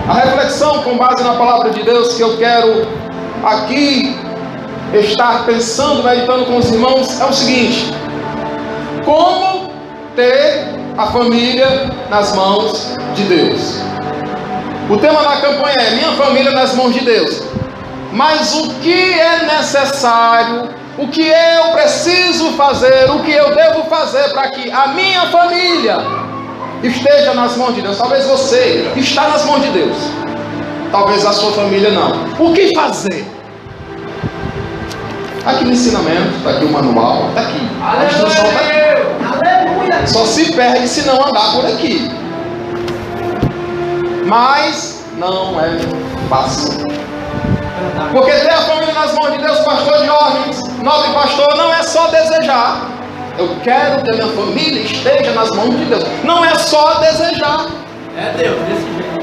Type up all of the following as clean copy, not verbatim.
A reflexão com base na palavra de Deus que eu quero aqui estar pensando, meditando com os irmãos é o seguinte: como ter a família nas mãos de Deus. O tema da campanha é minha família nas mãos de Deus. Mas o que é necessário, o que eu preciso fazer, o que eu devo fazer para que a minha família esteja nas mãos de Deus? Talvez você está nas mãos de Deus, talvez a sua família não. O que fazer? Está aqui no ensinamento, está aqui o manual, está aqui. A instrução está aqui. Só se perde se não andar por aqui. Mas não é fácil. Porque ter a família nas mãos de Deus, pastor Diógenes, nobre pastor, não é só desejar. Eu quero que a minha família esteja nas mãos de Deus. Não é só desejar. É Deus, desse jeito.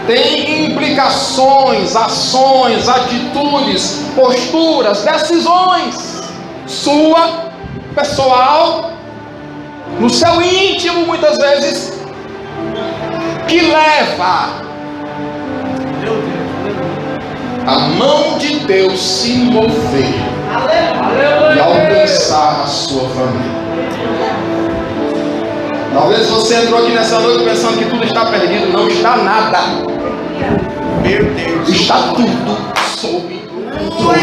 Tem implicações, ações, atitudes, posturas, decisões sua, pessoal, no seu íntimo muitas vezes, que leva a mão de Deus se mover e alcançar a sua família. Talvez você entrou aqui nessa noite pensando que tudo está perdido. Não está nada. Meu Deus, está tudo sob controle.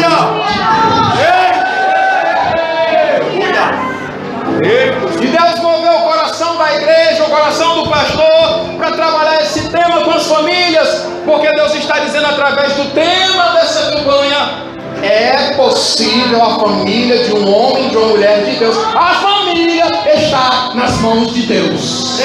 E Deus moveu o coração da igreja, o coração do pastor, para trabalhar esse tema com as famílias, porque Deus está dizendo através do tema dessa campanha: é possível a família de um homem e de uma mulher de Deus. A família está nas mãos de Deus.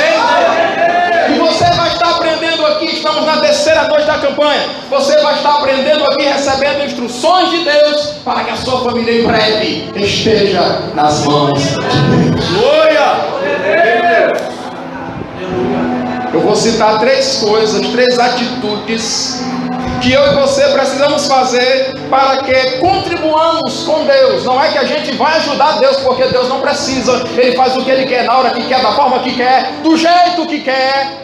E você vai estar aprendendo aqui, estamos na terceira noite da campanha. Você vai estar aprendendo aqui, recebendo instruções de Deus, para que a sua família em breve esteja nas mãos de Deus. Glória! Eu vou citar três coisas, três atitudes que eu e você precisamos fazer para que contribuamos com Deus. Não é que a gente vai ajudar Deus, porque Deus não precisa. Ele faz o que Ele quer, na hora que quer, da forma que quer, do jeito que quer.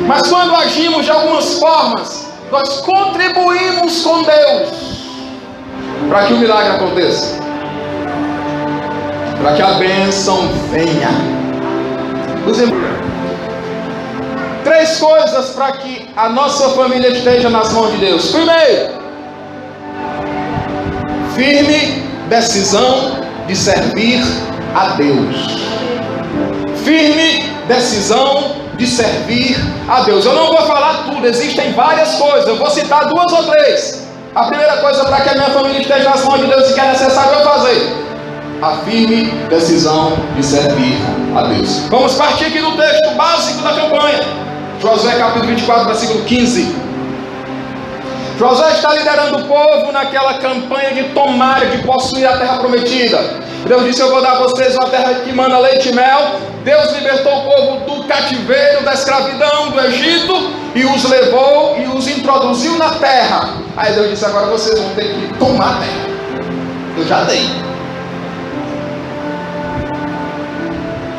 Mas quando agimos de algumas formas, nós contribuímos com Deus para que o milagre aconteça, para que a bênção venha. Três coisas para que a nossa família esteja nas mãos de Deus. Primeiro, firme decisão de servir a Deus. Firme decisão de servir a Deus. Eu não vou falar tudo, existem várias coisas. Eu vou citar duas ou três. A primeira coisa para que a minha família esteja nas mãos de Deus e que é necessário eu fazer: a firme decisão de servir a Deus. Vamos partir aqui do texto básico da campanha. Josué capítulo 24, versículo 15. Josué está liderando o povo naquela campanha de tomar, de possuir a terra prometida. Deus disse: eu vou dar a vocês uma terra que manda leite e mel. Deus libertou o povo do cativeiro, da escravidão do Egito, e os levou e os introduziu na terra. Aí Deus disse: agora vocês vão ter que tomar a terra. Eu já dei.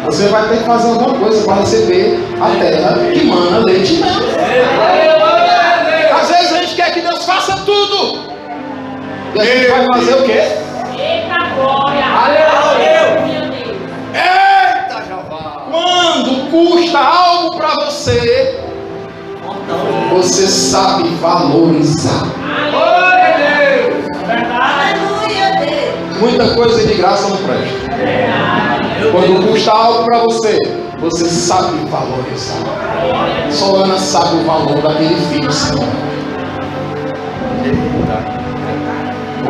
Você vai ter que fazer alguma coisa para receber a terra que mana leite e mel. Às vezes a gente quer que Deus faça tudo, e a gente vai fazer o quê? Eita glória! Aleluia! Eita Jeová! Quando custa algo para você, você sabe valorizar. Aleluia, Deus! Muita coisa de graça não presta. Quando custa algo para você, você sabe valorizar. Só Ana sabe o valor daquele filho, Senhor.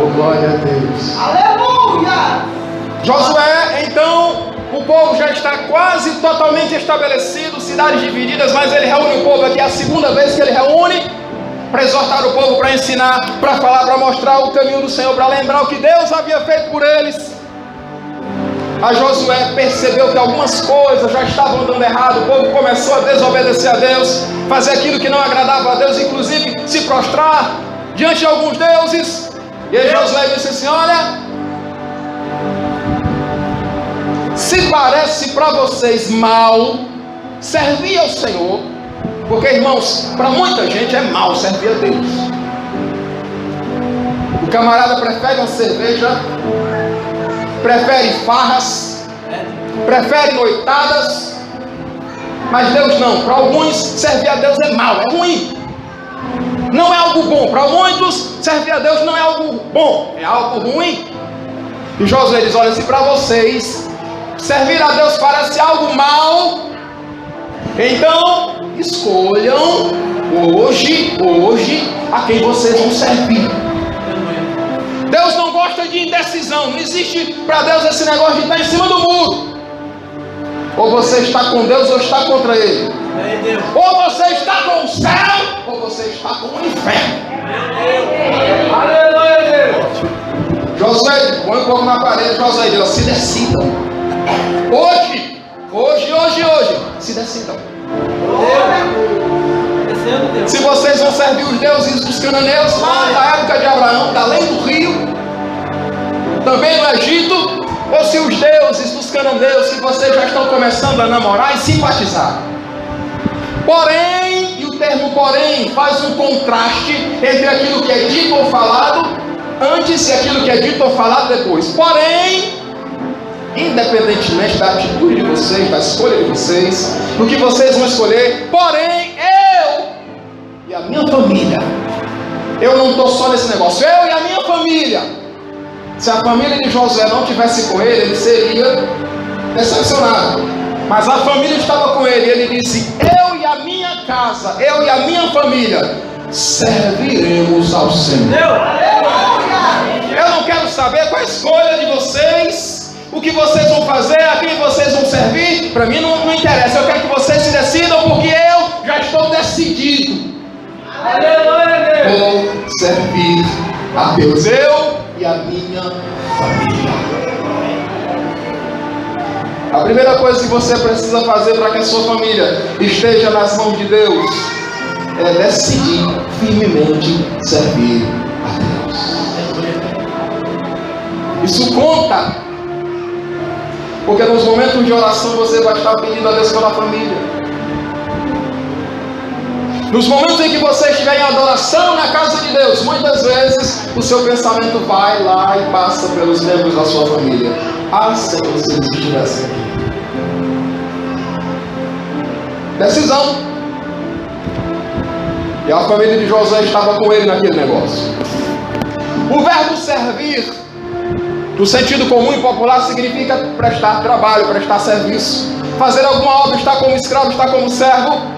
Oh, glória a Deus. Aleluia! Josué, então, o povo já está quase totalmente estabelecido, cidades divididas, mas ele reúne o povo aqui, é a segunda vez que ele reúne, para exortar o povo, para ensinar, para falar, para mostrar o caminho do Senhor, para lembrar o que Deus havia feito por eles. A Josué percebeu que algumas coisas já estavam dando errado. O povo começou a desobedecer a Deus, fazer aquilo que não agradava a Deus, inclusive se prostrar diante de alguns deuses. E aí Josué disse assim: olha, se parece para vocês mal servir ao Senhor, Porque, irmãos, para muita gente é mal servir a Deus. O camarada prefere uma cerveja, prefere farras, prefere noitadas, mas Deus não. Para alguns, servir a Deus é mal, é ruim. Não é algo bom. Para muitos, servir a Deus não é algo bom, é algo ruim. E Josué diz: olha, se para vocês servir a Deus parece algo mal, então escolham hoje a quem vocês vão servir. Deus não gosta de indecisão. Não existe para Deus esse negócio de estar em cima do muro. Ou você está com Deus ou está contra Ele. Ou você está com o céu ou você está com o inferno. Aleluia, Deus. Josué, põe um pouco na parede. Josué diz: se decidam. Hoje, se decidam. Se vocês vão servir os deuses dos cananeus lá da época de Abraão, da além do rio, também no Egito, ou se os deuses dos cananeus que vocês já estão começando a namorar e simpatizar. Porém, e o termo porém faz um contraste entre aquilo que é dito ou falado antes e aquilo que é dito ou falado depois. Porém, independentemente da atitude de vocês, da escolha de vocês, do que vocês vão escolher, porém, eu e a minha família, eu não estou só nesse negócio, eu e a minha família. Se a família de Josué não estivesse com ele seria decepcionado. Mas a família estava com ele, e ele disse: eu e a minha casa, eu e a minha família serviremos ao Senhor. Eu não quero saber qual a escolha de vocês, o que vocês vão fazer, a quem vocês vão servir. Para mim não interessa. Eu quero que vocês se decidam, porque eu já estou decidido. Vou servir a Deus, eu e a minha família. A primeira coisa que você precisa fazer para que a sua família esteja nas mãos de Deus é decidir firmemente servir a Deus. Isso conta, porque nos momentos de oração você vai estar pedindo a Deus pela família. Nos momentos em que você estiver em adoração na casa de Deus, muitas vezes o seu pensamento vai lá e passa pelos membros da sua família. Ah, Senhor, se eles estivessem aqui. Decisão. E a família de Josué estava com ele naquele negócio. O verbo servir, no sentido comum e popular, significa prestar trabalho, prestar serviço. Fazer alguma obra, estar como escravo, estar como servo.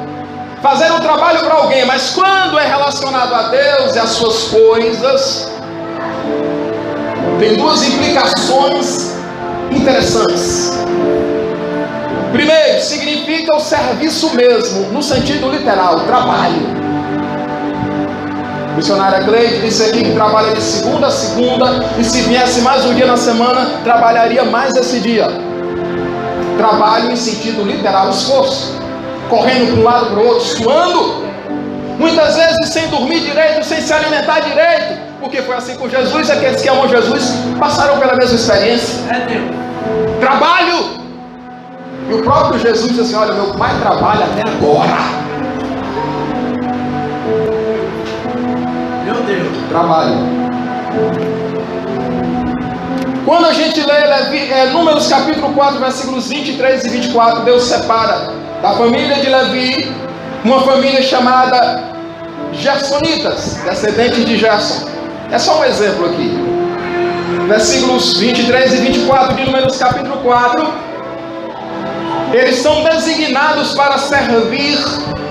Fazer um trabalho para alguém, mas quando é relacionado a Deus e as suas coisas, tem duas implicações interessantes. Primeiro, significa o serviço mesmo, no sentido literal, trabalho. A missionária Cleide disse aqui que trabalha de segunda a segunda, e se viesse mais um dia na semana, trabalharia mais esse dia. Trabalho em sentido literal, esforço. Correndo para um lado para o outro, suando, muitas vezes sem dormir direito, sem se alimentar direito, porque foi assim com Jesus. Aqueles que amam Jesus passaram pela mesma experiência. Trabalho. E o próprio Jesus disse assim: olha, meu pai trabalha até agora. Meu Deus. Trabalho. Quando a gente lê Números capítulo 4, versículos 23 e 24, Deus separa da família de Levi uma família chamada Gersonitas, descendentes de Gerson. É só um exemplo aqui. Versículos 23 e 24 de Números capítulo 4. Eles são designados para servir,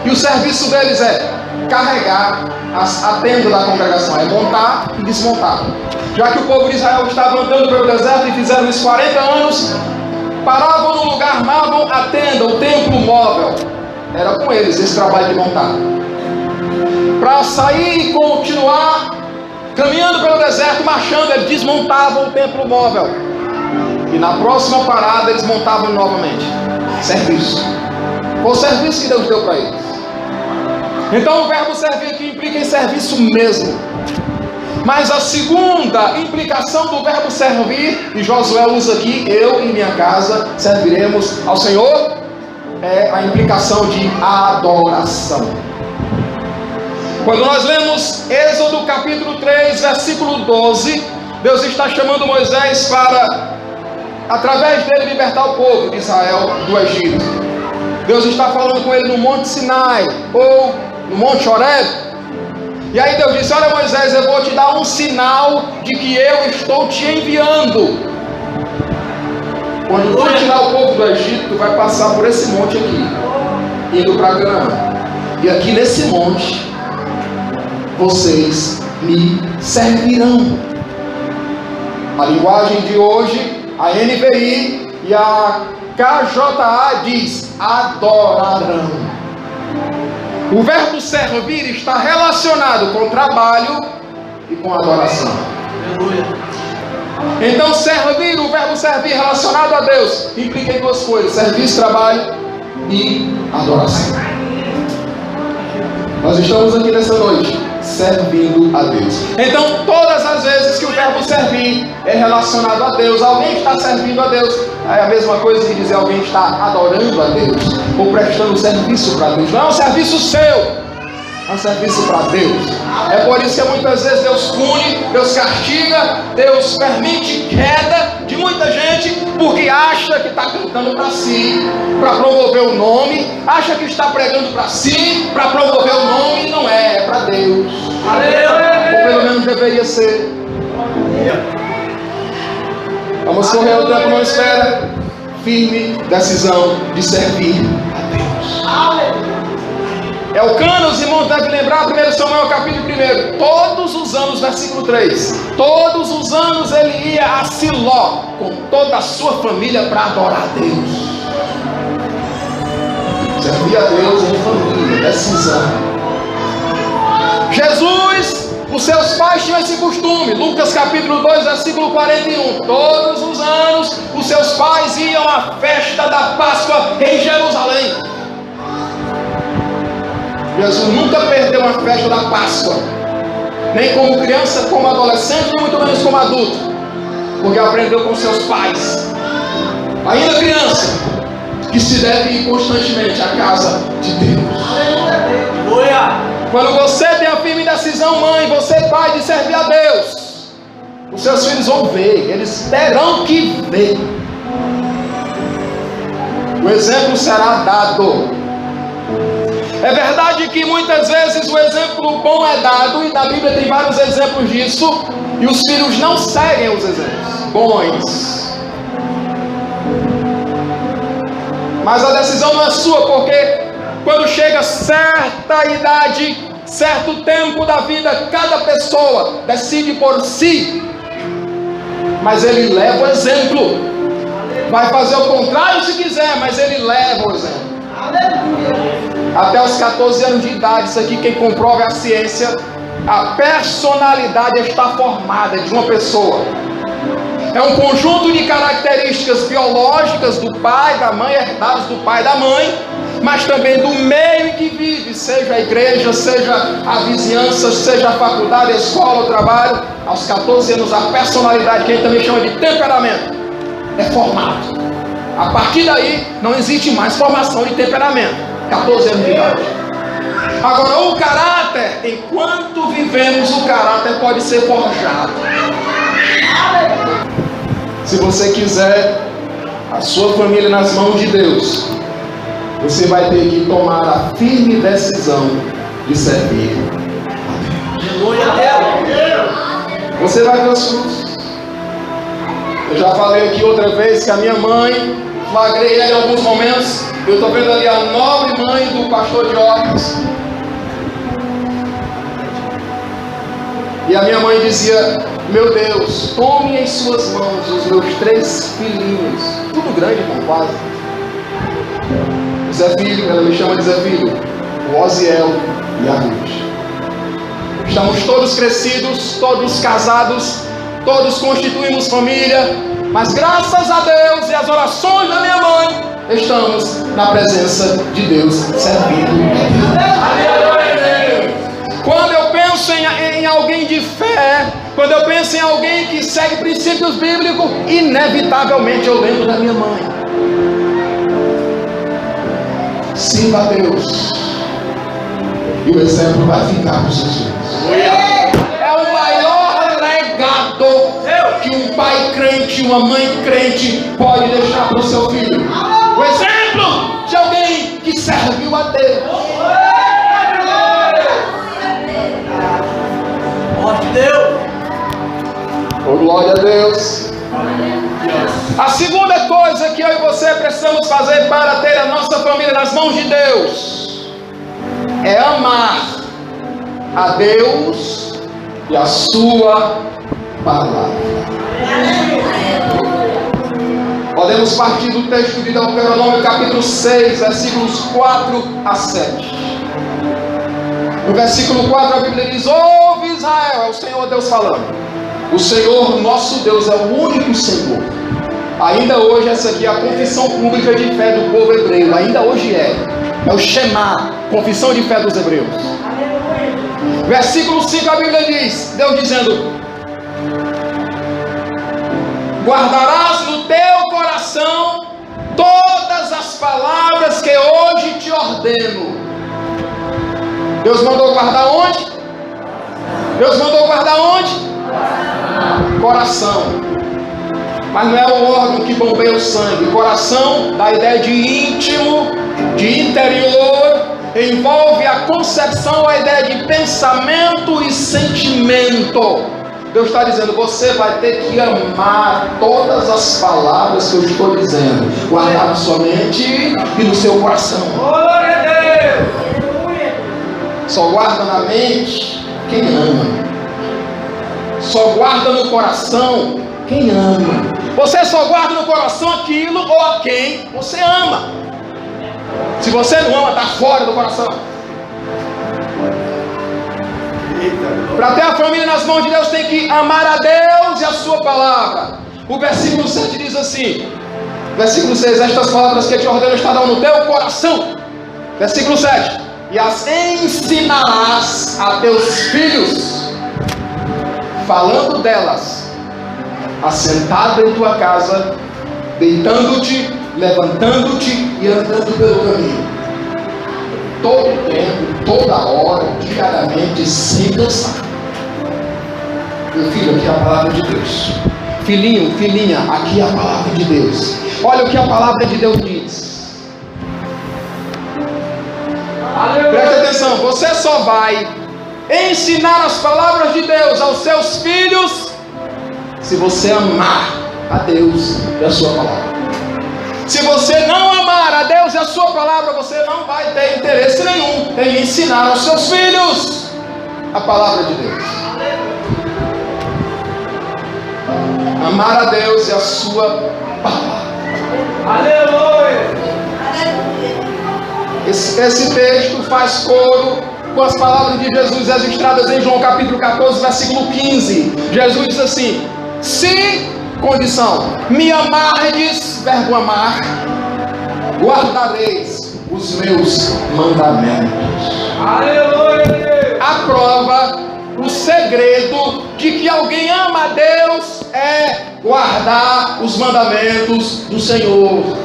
e o serviço deles é carregar a tenda da congregação, é montar e desmontar. Já que o povo de Israel estava andando pelo deserto e fizeram isso 40 anos, paravam no lugar, armavam a tenda, o templo móvel. Era com eles esse trabalho de montar. Para sair e continuar caminhando pelo deserto, marchando, eles desmontavam o templo móvel. E na próxima parada eles montavam novamente. Serviço. Foi o serviço que Deus deu para eles. Então o verbo servir aqui implica em serviço mesmo. Mas a segunda implicação do verbo servir, e Josué usa aqui: eu e minha casa serviremos ao Senhor, é a implicação de adoração. Quando nós lemos Êxodo capítulo 3, versículo 12, Deus está chamando Moisés para, através dele, libertar o povo de Israel do Egito. Deus está falando com ele no Monte Sinai, ou no Monte Horeb. E aí Deus disse: olha Moisés, eu vou te dar um sinal de que eu estou te enviando. Quando tu tirar o povo do Egito, tu vai passar por esse monte aqui, indo para Canaã. E aqui nesse monte, vocês me servirão. A linguagem de hoje, a NVI e a KJA diz: adorarão. O verbo servir está relacionado com trabalho e com adoração. Aleluia. Então servir, o verbo servir relacionado a Deus, implica em duas coisas: serviço, trabalho e adoração. Nós estamos aqui nessa noite servindo a Deus. Então todas as vezes que o verbo servir é relacionado a Deus, alguém está servindo a Deus, é a mesma coisa que dizer alguém está adorando a Deus ou prestando serviço para Deus. Não é um serviço seu, é um serviço para Deus. É por isso que muitas vezes Deus pune, Deus castiga, Deus permite queda de muita gente, porque acha que está cantando para si, para promover o nome, acha que está pregando para si, para promover o nome, e não é, é para Deus. Ou pelo menos deveria ser. Vamos correr o tempo, não espera. Firme decisão de servir a Deus. Elcana, os irmãos devem lembrar, 1 Samuel capítulo 1, todos os anos, versículo 3, todos os anos ele ia a Siló, com toda a sua família, para adorar a Deus. Servir a Deus em família, decisão. Jesus, os seus pais tinham esse costume, Lucas capítulo 2, versículo 41, todos os anos, os seus pais iam à festa da Páscoa em Jerusalém. Jesus nunca perdeu uma festa da Páscoa, nem como criança, como adolescente, nem muito menos como adulto, porque aprendeu com seus pais, ainda criança, que se deve ir constantemente à casa de Deus. Quando você tem a firme decisão, mãe, você pai, de servir a Deus, os seus filhos vão ver, eles terão que ver. O exemplo será dado. É verdade que muitas vezes o exemplo bom é dado, e na Bíblia tem vários exemplos disso, e os filhos não seguem os exemplos bons. Mas a decisão não é sua, porque quando chega certa idade, certo tempo da vida, cada pessoa decide por si, mas ele leva o exemplo. Vai fazer o contrário se quiser, mas ele leva o exemplo. Até os 14 anos de idade, isso aqui quem comprova é a ciência, a personalidade está formada de uma pessoa. É um conjunto de características biológicas do pai, da mãe, herdadas do pai e da mãe, mas também do meio em que vive, seja a igreja, seja a vizinhança, seja a faculdade, a escola, o trabalho. Aos 14 anos a personalidade, que a gente também chama de temperamento, é formado. A partir daí não existe mais formação de temperamento. 14 anos de idade. Agora o caráter, enquanto vivemos, o caráter pode ser forjado. Se você quiser a sua família nas mãos de Deus, você vai ter que tomar a firme decisão de servir a Deus. Você vai ver os frutos. Eu já falei aqui outra vez que a minha mãe, flagrei ela em alguns momentos. Eu estou vendo ali a nobre mãe do pastor Diógenes. E a minha mãe dizia: meu Deus, tome em suas mãos os meus 3 filhinhos, tudo grande, com quase. Zé Filho, ela me chama de Zé Filho, o Oziel e a Ruth. Estamos todos crescidos, todos casados, todos constituímos família, mas graças a Deus e às orações da minha mãe, estamos na presença de Deus, servindo a Deus. Quando eu penso em alguém de fé, quando eu penso em alguém que segue princípios bíblicos, inevitavelmente eu lembro da minha mãe. sirva a Deus. E o exemplo vai ficar para os seus filhos. É o maior legado que um pai crente, uma mãe crente pode deixar para o seu filho. O exemplo de alguém que serviu a Deus. Oh, glória a Deus. A segunda coisa que eu e você precisamos fazer para ter a nossa família nas mãos de Deus é amar a Deus e a sua palavra. Podemos partir do texto de Deuteronômio capítulo 6, versículos 4 a 7. No versículo 4 a Bíblia diz: ouve Israel, é o Senhor Deus falando. O Senhor nosso Deus é o único Senhor. Ainda hoje essa aqui é a confissão pública de fé do povo hebreu. Ainda hoje é o Shema, confissão de fé dos hebreus. Versículo 5 a Bíblia diz, Deus dizendo: guardarás no teu coração todas as palavras que hoje te ordeno. Deus mandou guardar onde? Deus mandou guardar onde? Coração. Mas não é o órgão que bombeia o sangue. Coração dá a ideia de íntimo, de interior, envolve a concepção, a ideia de pensamento e sentimento. Deus está dizendo: você vai ter que amar todas as palavras que eu estou dizendo, guardar na sua mente e no seu coração. Glória a Deus! Só guarda na mente quem ama. Só guarda no coração quem ama. Você só guarda no coração aquilo ou a quem você ama. Se você não ama, está fora do coração. Para ter a família nas mãos de Deus, tem que amar a Deus e a sua palavra. O versículo 7 diz assim, versículo 6: estas palavras que te ordeno estarão no teu coração. Versículo 7: e as ensinarás a teus filhos, falando delas, assentado em tua casa, deitando-te, levantando-te e andando pelo caminho, todo tempo, toda hora, diariamente, sem cansar. Meu filho, aqui é a palavra de Deus. Filhinho, filhinha, aqui é a palavra de Deus. Olha o que a palavra de Deus diz. Presta atenção, você só vai ensinar as palavras de Deus aos seus filhos se você amar a Deus e a sua palavra. Se você não amar a Deus e a sua palavra, você não vai ter interesse nenhum em ensinar aos seus filhos a palavra de Deus. Amar a Deus e a sua palavra. Aleluia! Esse texto faz coro com as palavras de Jesus registradas em João capítulo 14, versículo 15. Jesus diz assim: se, condição, me amardes, verbo amar, guardareis os meus mandamentos. Aleluia! A prova, o segredo de que alguém ama a Deus é guardar os mandamentos do Senhor.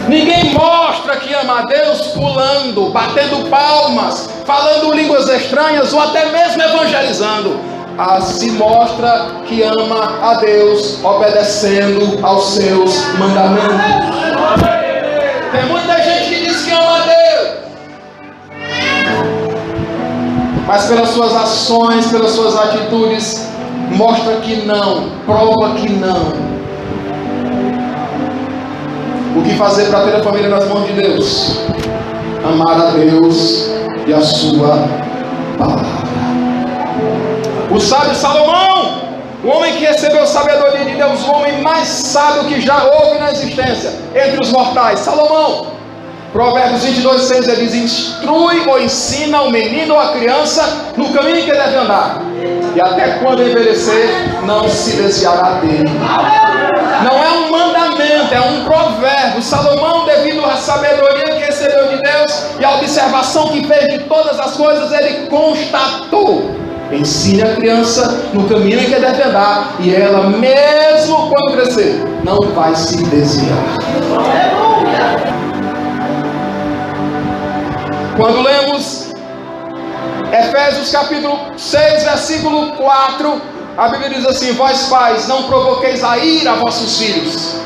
Ninguém mostra que ama a Deus pulando, batendo palmas, falando línguas estranhas ou até mesmo evangelizando. Se mostra que ama a Deus obedecendo aos seus mandamentos. Tem muita gente que diz que ama a Deus, mas pelas suas ações, pelas suas atitudes, mostra que não, prova que não. O que fazer para ter a família nas mãos de Deus? Amar a Deus e a sua palavra. O sábio Salomão, o homem que recebeu sabedoria de Deus, o homem mais sábio que já houve na existência entre os mortais, Salomão, Provérbios 22:6, ele diz: instrui ou ensina o menino ou a criança no caminho que deve andar, e até quando envelhecer não se desviará dele. Não é um mandamento, é um provérbio. Salomão, devido à sabedoria que recebeu de Deus e à observação que fez de todas as coisas, ele constatou: ensine a criança no caminho em que deve andar, e ela, mesmo quando crescer, não vai se desviar. Quando lemos Efésios capítulo 6, versículo 4, a Bíblia diz assim: vós pais, não provoqueis a ira a vossos filhos.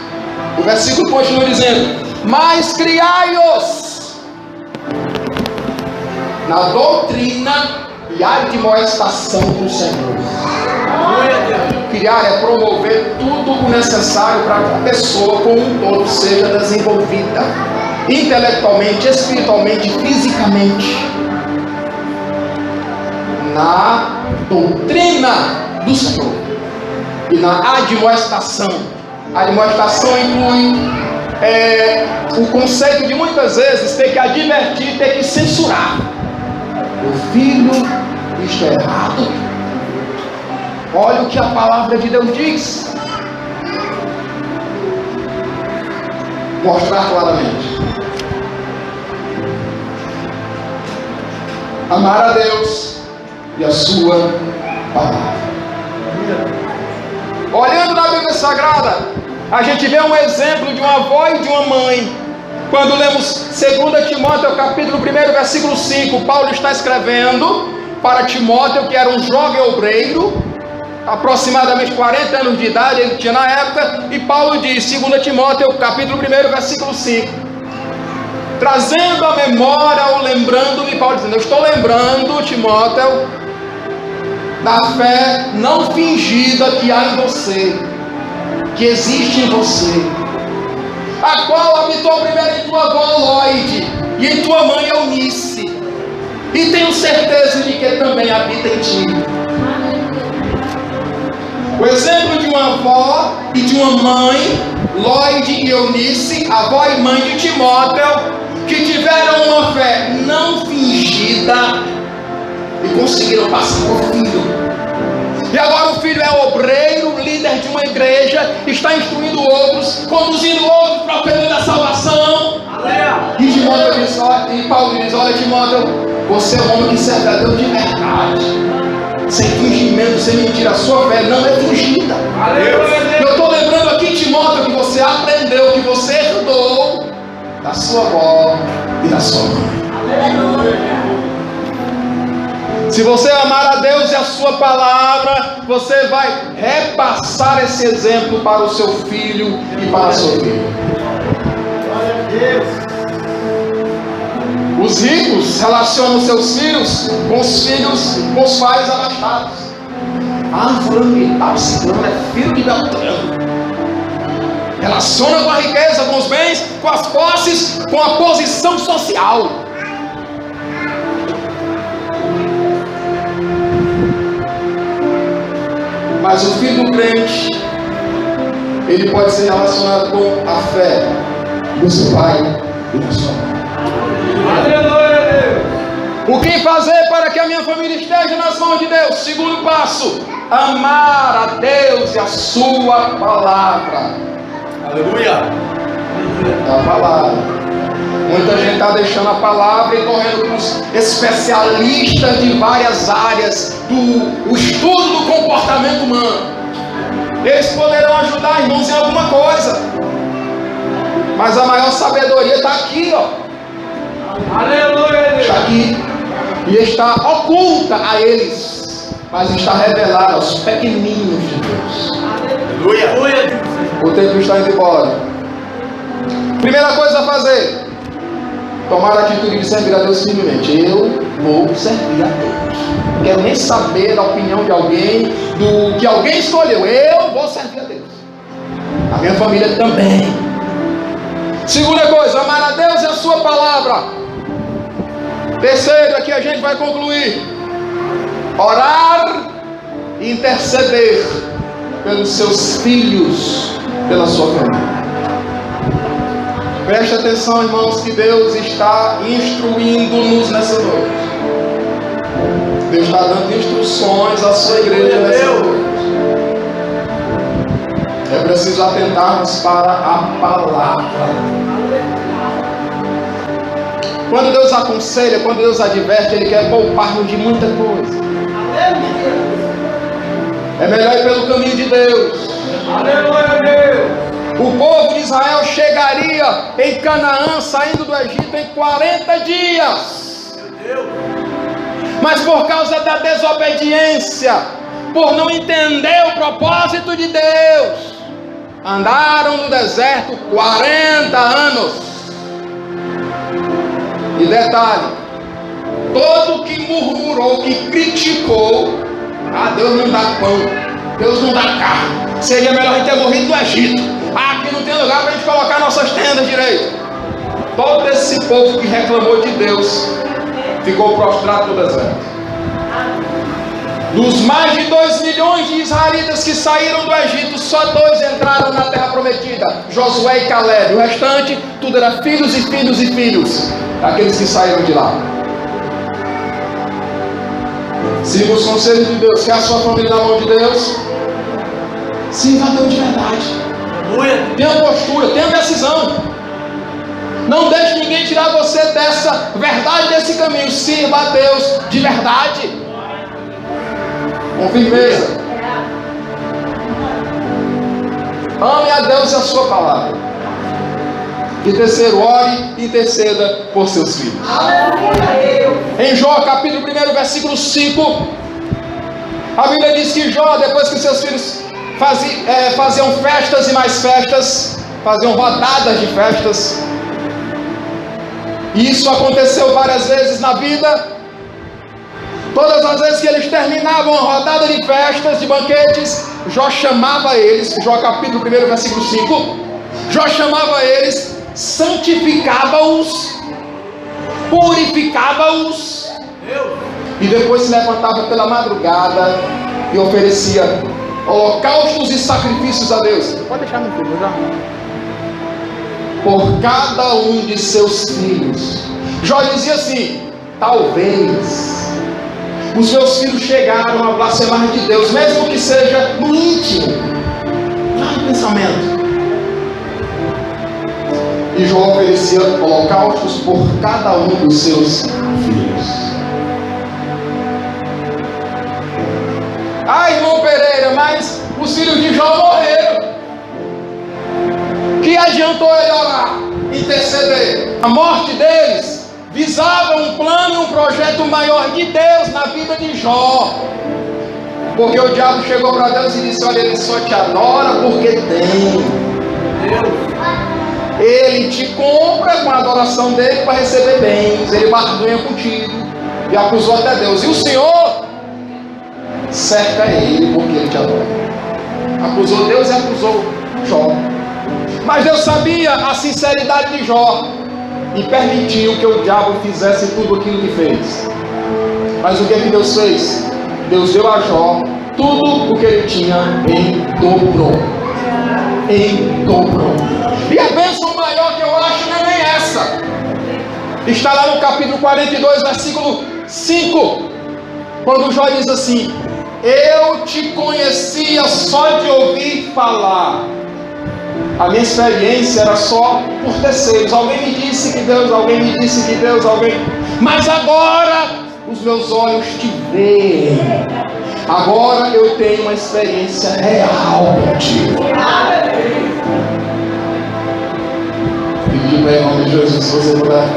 O versículo continua dizendo: mas criai-os na doutrina e admoestação do Senhor. Criar é promover tudo o necessário para que a pessoa como um todo seja desenvolvida intelectualmente, espiritualmente, fisicamente, na doutrina do Senhor e na admoestação. A admoestação inclui o conceito de muitas vezes ter que advertir, ter que censurar. Meu filho, isto é errado. Olha o que a palavra de Deus diz. Mostrar claramente. Amar a Deus e a sua palavra. Olhando na Bíblia Sagrada, a gente vê um exemplo de uma avó e de uma mãe. Quando lemos 2 Timóteo capítulo 1, versículo 5, Paulo está escrevendo para Timóteo, que era um jovem obreiro, aproximadamente 40 anos de idade ele tinha na época, e Paulo diz, 2 Timóteo capítulo 1, versículo 5, trazendo a memória ou lembrando-me, Paulo dizendo: eu estou lembrando, Timóteo, da fé não fingida que há em você, que existe em você, a qual habitou primeiro em tua avó Loide e em tua mãe Eunice, e tenho certeza de que também habita em ti. O exemplo de uma avó e de uma mãe, Loide e Eunice, avó e mãe de Timóteo, que tiveram uma fé não fingida e conseguiram passar por filho. E agora o filho é obreiro, líder de uma igreja, está instruindo outros, conduzindo outros para o caminho da salvação. E Timóteo diz, e Paulo diz: olha, Timóteo, você é um homem que serve a Deus de verdade, sem fingimento, sem mentira. A sua fé não é fingida. Eu estou lembrando aqui, Timóteo, que você aprendeu, que você herdou da sua avó e da sua mãe. Se você amar a Deus e a sua palavra, você vai repassar esse exemplo para o seu filho e para a sua filha. Os ricos relacionam seus filhos com os pais abastados. Ah, fulano e tal, ciclano é filho de Beltrano. Relaciona com a riqueza, com os bens, com as posses, com a posição social. Mas o filho do crente, ele pode ser relacionado com a fé do seu pai e da sua mãe. Aleluia, Deus! O que fazer para que a minha família esteja nas mãos de Deus? Segundo passo: amar a Deus e a sua palavra. Aleluia! A palavra. Muita gente está deixando a palavra e correndo com os especialistas de várias áreas do estudo do comportamento humano. Eles poderão ajudar, irmãos, em alguma coisa, mas a maior sabedoria está aqui, ó. Aleluia! Está aqui e está oculta a eles, mas está revelada aos pequenininhos de Deus. Aleluia! O tempo está indo embora. Primeira coisa a fazer: tomar a atitude de servir a Deus firmemente. Eu vou servir a Deus. Não quero nem saber da opinião de alguém, do que alguém escolheu. Eu vou servir a Deus. A minha família também. Segunda coisa: amar a Deus e a sua palavra. Terceiro, aqui a gente vai concluir: orar e interceder pelos seus filhos, pela sua família. Preste atenção, irmãos, que Deus está instruindo-nos nessa noite. Deus está dando instruções à sua igreja nessa noite. É preciso atentarmos para a palavra. Quando Deus aconselha, quando Deus adverte, Ele quer poupar-nos de muita coisa. É melhor ir pelo caminho de Deus. Aleluia, Deus! O povo de Israel chegaria em Canaã, saindo do Egito, em 40 dias. Mas por causa da desobediência, por não entender o propósito de Deus, andaram no deserto 40 anos. E detalhe, todo que murmurou, que criticou, Deus não dá pão, Deus não dá carne, seria melhor a gente ter morrido no Egito, aqui não tem lugar para a gente colocar nossas tendas direito. Todo esse povo que reclamou de Deus ficou prostrado no deserto. Dos mais de 2 milhões de israelitas que saíram do Egito, só 2 entraram na terra prometida, Josué e Caleb. O restante, tudo era filhos e filhos e filhos daqueles que saíram de lá. Siga os conselhos de Deus. Quer a sua família na mão de Deus? Sirva a Deus de verdade. Tenha postura, tenha decisão. Não deixe ninguém tirar você dessa verdade, desse caminho. Sirva a Deus de verdade, com firmeza. Ame a Deus e a sua palavra. E terceiro, ore e interceda por seus filhos. Em Jó capítulo 1, versículo 5, a Bíblia diz que Jó, depois que seus filhos faziam festas e mais festas, faziam rodadas de festas, e isso aconteceu várias vezes na vida. Todas as vezes que eles terminavam a rodada de festas, de banquetes, Jó chamava eles, Jó capítulo 1, versículo 5, Jó chamava eles, santificava-os, purificava-os, e depois se levantava pela madrugada e oferecia holocaustos e sacrifícios a Deus. Pode deixar meu filho, já. Por cada um de seus filhos. Jó dizia assim: talvez os meus filhos chegaram a blasfemar de Deus, mesmo que seja no íntimo, lá no pensamento. E Jó oferecia holocaustos por cada um dos seus filhos. Irmão Pereira, mas os filhos de Jó morreram. Que adiantou ele orar, interceder? A morte deles visava um plano e um projeto maior de Deus na vida de Jó. Porque o diabo chegou para Deus e disse: olha, ele só te adora porque tem. Ele te compra com a adoração dele para receber bens. Ele barganha contigo. E acusou até Deus. E o Senhor cerca ele porque ele te adora. Acusou Deus e acusou Jó. Mas Deus sabia a sinceridade de Jó e permitiu que o diabo fizesse tudo aquilo que fez. Mas o que Deus fez? Deus deu a Jó tudo o que ele tinha em dobro. Em dobro. E a bênção maior que eu acho não é nem essa. Está lá no capítulo 42, versículo 5, quando Jó diz assim: eu te conhecia só de ouvir falar. A minha experiência era só por terceiros. Alguém me disse que Deus, alguém me disse que Deus, alguém. Mas agora os meus olhos te veem. Agora eu tenho uma experiência real contigo. Pedir para em nome de Jesus, se você puder.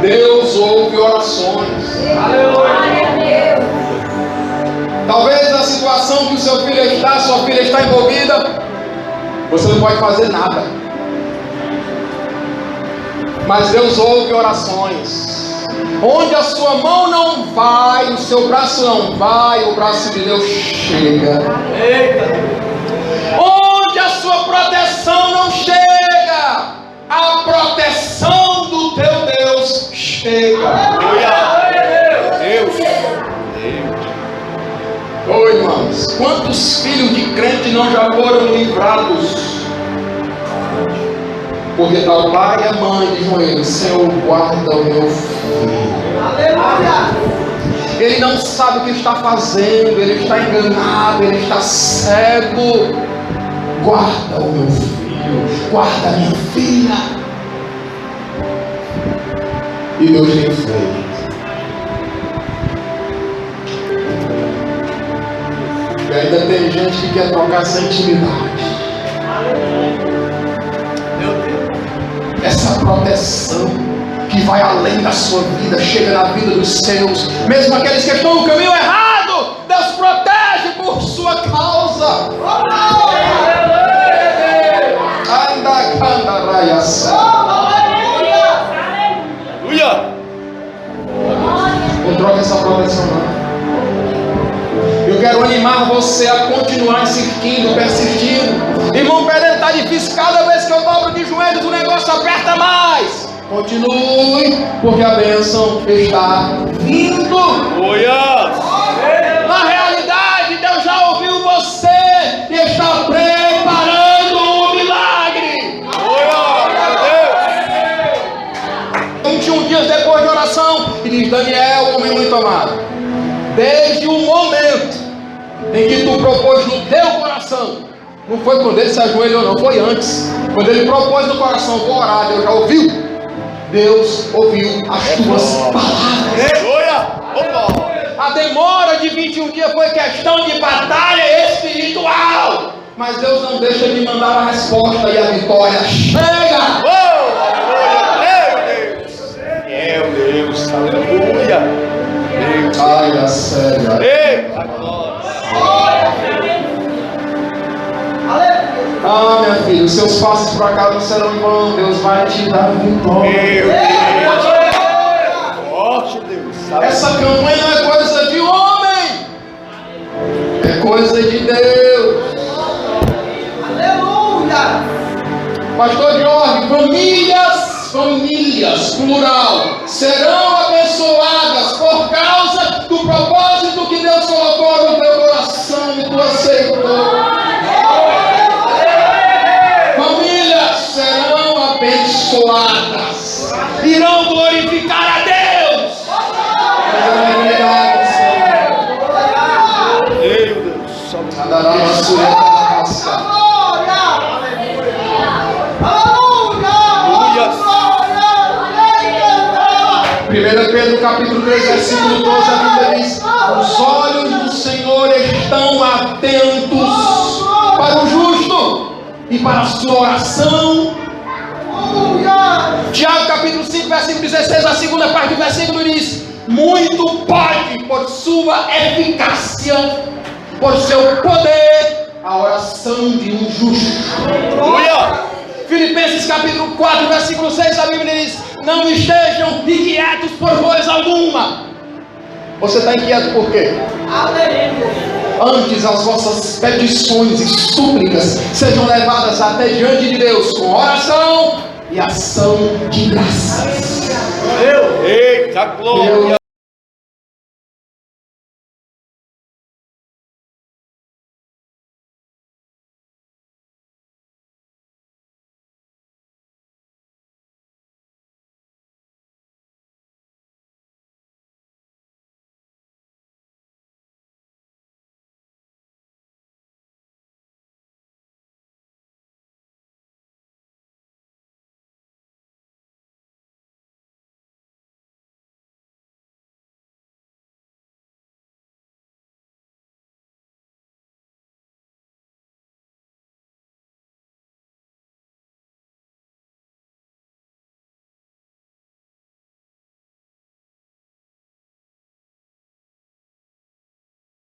Deus ouve orações. Aleluia. Talvez na situação que o seu filho está, sua filha está envolvida, você não pode fazer nada. Mas Deus ouve orações. Onde a sua mão não vai, o seu braço não vai, o braço de Deus chega. Eita. Onde a sua proteção não chega, a proteção do teu Deus chega. Deus. Oi, irmãos, quantos filhos de crente não já foram livrados? Porque está o pai e a mãe de joelhos: Senhor, guarda o meu filho. Aleluia! Ele não sabe o que está fazendo, ele está enganado, ele está cego. Guarda o meu filho, guarda a minha filha. E Deus tem feito. E ainda tem gente que quer trocar essa intimidade. essa proteção que vai além da sua vida, chega na vida dos seus, mesmo aqueles que estão no caminho errado, Deus protege por sua causa. Anda, candaraias. Aleluia. Não troca essa proteção não. Eu quero animar você a continuar insistindo, persistindo. Irmão, Pedro, está difícil. Cada vez que eu dobro de joelhos, o negócio aperta mais. Continue, porque a bênção está vindo. Na realidade, Deus já ouviu você e está preparando um milagre. 21 dias depois de oração, e diz: Daniel, homem muito amado, desde o momento em que tu propôs no teu coração, não foi quando ele se ajoelhou, não, foi antes. Quando ele propôs no coração, vou orar, Deus já ouviu. Deus ouviu as tuas palavras. A demora de 21 dias foi questão de batalha espiritual, mas Deus não deixa de mandar a resposta e a vitória chega. Meu Deus, aleluia. Ai, a sério. Eita, Ah, minha filha, os seus passos por acaso não serão em vão. Deus vai te dar vitória. Forte Deus. Essa campanha não é coisa de homem, é coisa de Deus. Aleluia. Pastor Jorge, famílias, plural, serão abençoadas por causa do propósito que Deus colocou no teu coração e tu aceitou. Famílias serão abençoadas, irão glorificar a Deus. Meu Deus. Andará na sua casa. 1 Pedro capítulo 3, versículo 12, a Bíblia diz: os olhos do Senhor estão atentos para o justo e para a sua oração. Tiago capítulo 5, versículo 16, a segunda parte do versículo diz: muito pode, por sua eficácia, por seu poder, a oração de um justo. Filipenses capítulo 4, versículo 6, a Bíblia diz: não estejam inquietos por coisa alguma. Você está inquieto por quê? Antes as vossas petições e súplicas sejam levadas até diante de Deus com oração e ação de graças. Eita glória.